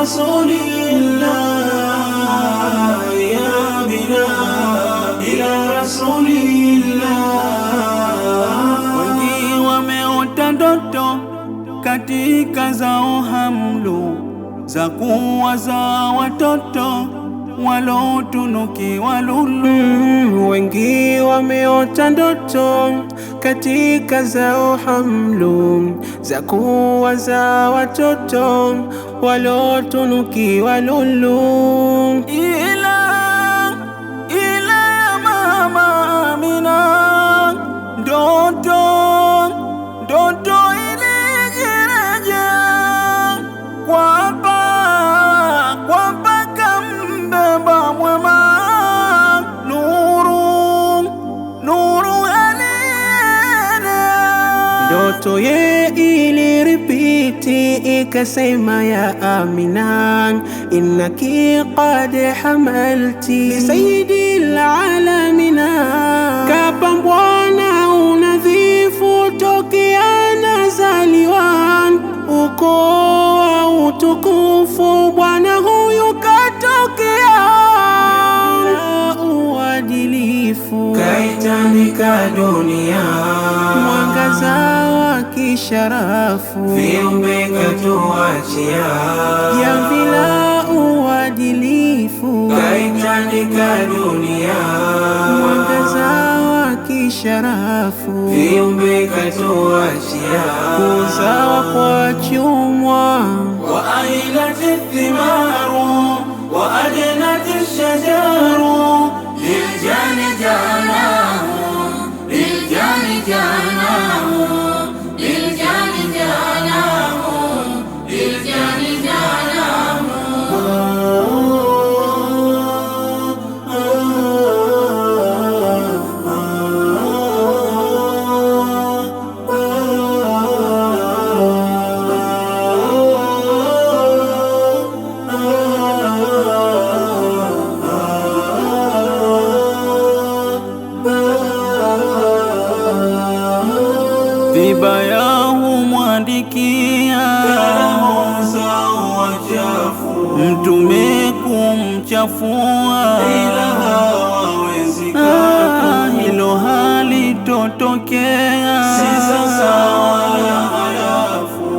rasulillah, ya bina ila rasulillah. Wengi wameota ndoto katika zao hamlu za kuwaza watoto walotunukiwa lulu. Wengi wameota ndoto katika zao hamlu za kuwaza watoto walotunukiwa lulu. Ila ya mama Amina, ndoto ilijirejea kwa mpaka mbeba mwema, nuru alienea. Ndoto ye iliripiti ikasema, ya Amina, innaki qad hamalti sayyidil alamina. Kapambwa na unadhifu tokea nazaliwan, ukoo wa utukufu bwana huyu katokea. Uadilifu kaitandika dunia, mwangaza wa kisharafu viumbe katuachia. Jamvi la uadilifu kaitandika dunia, mwangaza wa kisharafu viumbe katuachia. Kuzawa kwa chumwa wa ainati thimaru wa adnati shajaru, liljani janahu, liljani janahu, liljani janahu, liljani janahu. Vibaya humwandikia mtume kumchafua, hilo halitotokea.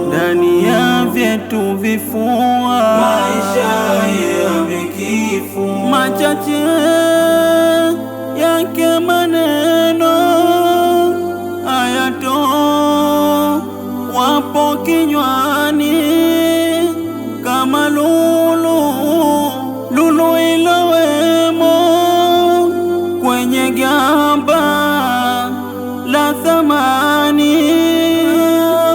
Ndani ya vyetu vifua machache yake maneno ayato wapo kinywani kama lulu ilowemo kwenye gamba la thamani.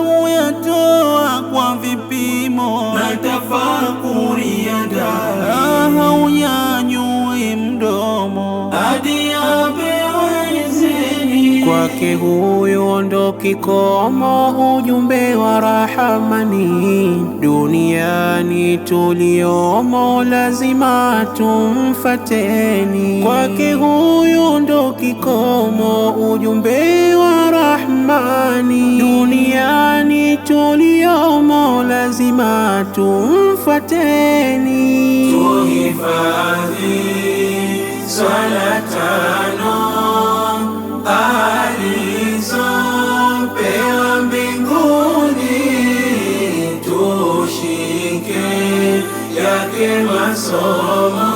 Huyatoa kwa vipimo na tafakuri ya ndani, hauyanyui mdomo hadi apewe izini. Kwake huyo ndo kikomo ujumbe wa Rahamani, duniani tuliomo lazima tumfateni. Kwake huyo ndo kikomo ujumbe wa Rahmani, duniani tuliomo lazima tumfateni. Tuhifadhi swala tano alizopewa mbinguni, tushike yake masomo